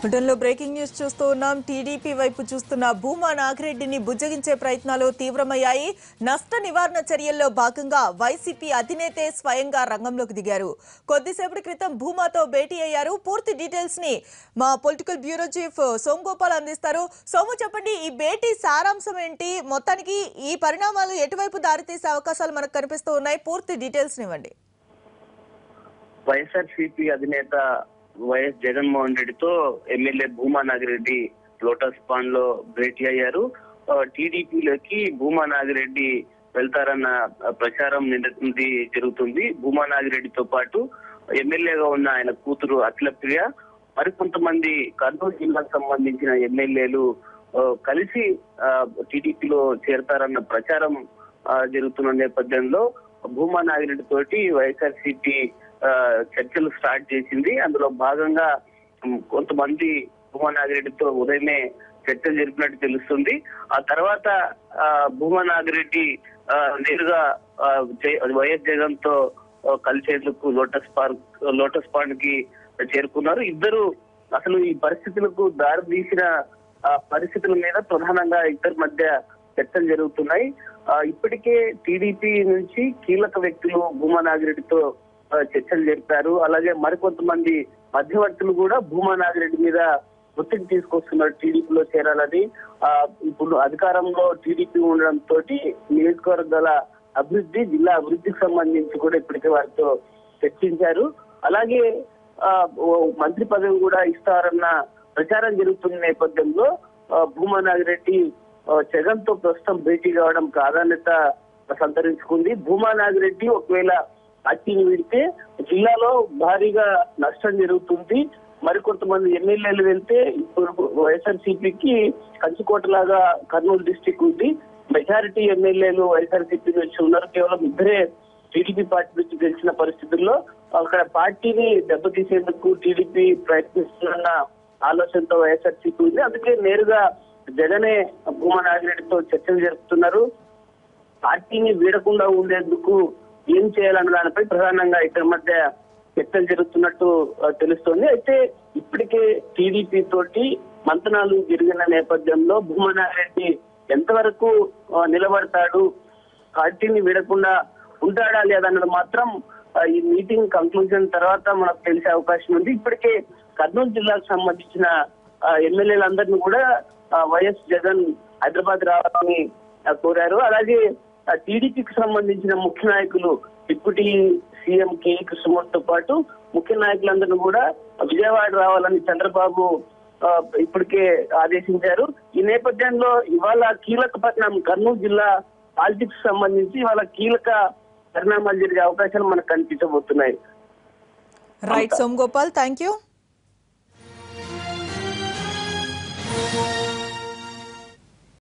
బ్రిటన్లో breaking news చూస్తూ ఉన్నాం. టీడీపీ వైపు చూస్తున్న భూమా నాగిరెడ్డిని బుజ్జగించే ప్రయత్నాలు తీవ్రమయ్యాయి. నష్ట నివారణ చర్యల్లో భాగంగా వైసీపీ అధినేతే స్వయంగా రంగంలోకి దిగారు. కొద్దిసేపటి క్రితం భూమాతో భేటీ అయ్యారు. పూర్తి డీటెయిల్స్ ని మా పొలిటికల్ బ్యూరో చీఫ్ సోమగోపాల్ అందిస్తారు. సోము, చెప్పండి, ఈ భేటీ సారాంశం ఏంటి? మొత్తానికి ఈ పరిణామాలు ఎటువైపు దారితీసే అవకాశాలు మనకు కనిపిస్తూ ఉన్నాయి? పూర్తి డీటెయిల్స్ ఇవ్వండి. వైఎస్ఆర్సీపీ అధినేత వైఎస్ జగన్మోహన్ రెడ్డితో MLA Bhuma Nagireddy Lotus Pond లో భేటీ అయ్యారు. టీడీపీలోకి భూమా నాగిరెడ్డి వెళ్తారన్న ప్రచారం నిన్నటి జరుగుతుంది. భూమా నాగిరెడ్డితో పాటు ఎమ్మెల్యేగా ఉన్న ఆయన కూతురు అఖిలప్రియ, మరికొంతమంది కర్నూలు జిల్లాకు సంబంధించిన ఎమ్మెల్యేలు కలిసి టీడీపీలో చేరతారన్న ప్రచారం జరుగుతున్న నేపథ్యంలో భూమా నాగిరెడ్డి తోటి వైఎస్ఆర్సీపీ చర్చలు స్టార్ట్ చేసింది. అందులో భాగంగా కొంతమంది భూమా నాగిరెడ్డితో ఉదయమే చర్చలు జరిపినట్టు తెలుస్తుంది. ఆ తర్వాత భూమా నాగిరెడ్డి నేరుగా వైఎస్ జగన్ తో కలిసేందుకు లోటస్ పాండ్ కి చేరుకున్నారు. ఇద్దరు అసలు ఈ పరిస్థితులకు దారితీసిన పరిస్థితుల మీద ప్రధానంగా ఇద్దరి మధ్య చర్చలు జరుగుతున్నాయి. ఇప్పటికే టీడీపీ నుంచి కీలక వ్యక్తులు భూమా నాగిరెడ్డితో చర్చలు జరిపారు. అలాగే మరికొంతమంది మధ్యవర్తులు కూడా భూమా నాగిరెడ్డి మీద ఒత్తిడి తీసుకొస్తున్నారు టీడీపీలో చేరాలని. ఇప్పుడు అధికారంలో టీడీపీ ఉండడంతో నియోజకవర్గాల అభివృద్ధి, జిల్లా అభివృద్ధికి సంబంధించి కూడా ఇప్పటికే వారితో చర్చించారు. అలాగే మంత్రి పదవి కూడా ఇస్తారన్న ప్రచారం జరుగుతున్న నేపథ్యంలో భూమా నాగిరెడ్డి జగన్ తో ప్రస్తుతం భేటీ కావడం ప్రాధాన్యత సంతరించుకుంది. భూమా నాగిరెడ్డి ఒకవేళ పార్టీని వీడితే జిల్లాలో భారీగా నష్టం జరుగుతుంది. మరికొంతమంది ఎమ్మెల్యేలు వెళ్తే ఇప్పుడు వైఎస్ఆర్సీపీకి కంచుకోటలాగా కర్నూలు డిస్టిక్ ఉంది. మెజారిటీ ఎమ్మెల్యేలు వైఎస్ఆర్సీపీ నుంచి ఉన్నారు. కేవలం ఇద్దరే టీడీపీ పార్టీ నుంచి గెలిచిన పరిస్థితుల్లో అక్కడ పార్టీని దెబ్బతీసేందుకు టీడీపీ ప్రయత్నిస్తున్న ఆలోచనతో వైఎస్ఆర్సీపీ ఉంది. అందుకే నేరుగా జగనే భూమా నాగిరెడ్డితో చర్చలు జరుపుతున్నారు. పార్టీని వీడకుండా ఉండేందుకు ఏం చేయాలన్న దానిపై ప్రధానంగా ఇద్దరి మధ్య చర్చలు జరుగుతున్నట్టు తెలుస్తోంది. అయితే ఇప్పటికే టీడీపీ తోటి మంతనాలు జరిగిన నేపథ్యంలో భూమా నాగిరెడ్డి ఎంతవరకు నిలబడతాడు, పార్టీని వీడకుండా ఉంటాడా లేదన్నది మాత్రం ఈ మీటింగ్ కంక్లూజన్ తర్వాత మనకు తెలిసే అవకాశం ఉంది. ఇప్పటికే కర్నూలు జిల్లాకు సంబంధించిన ఎమ్మెల్యేలందరినీ కూడా వైఎస్ జగన్ హైదరాబాద్ రావాలని కోరారు. అలాగే టీడీపీకి సంబంధించిన ముఖ్య నాయకులు డిప్యూటీ సీఎం కేఈ కృష్ణమూర్తితో పాటు ముఖ్య నాయకులందరినీ కూడా విజయవాడ రావాలని చంద్రబాబు ఇప్పటికే ఆదేశించారు. ఈ నేపథ్యంలో ఇవాళ కీలక పరిణామం కర్నూలు జిల్లా పాలిటిక్స్ సంబంధించి ఇవాళ కీలక పరిణామాలు జరిగే అవకాశాలు మనకు కనిపించబోతున్నాయి. Right Somagopal, thank you.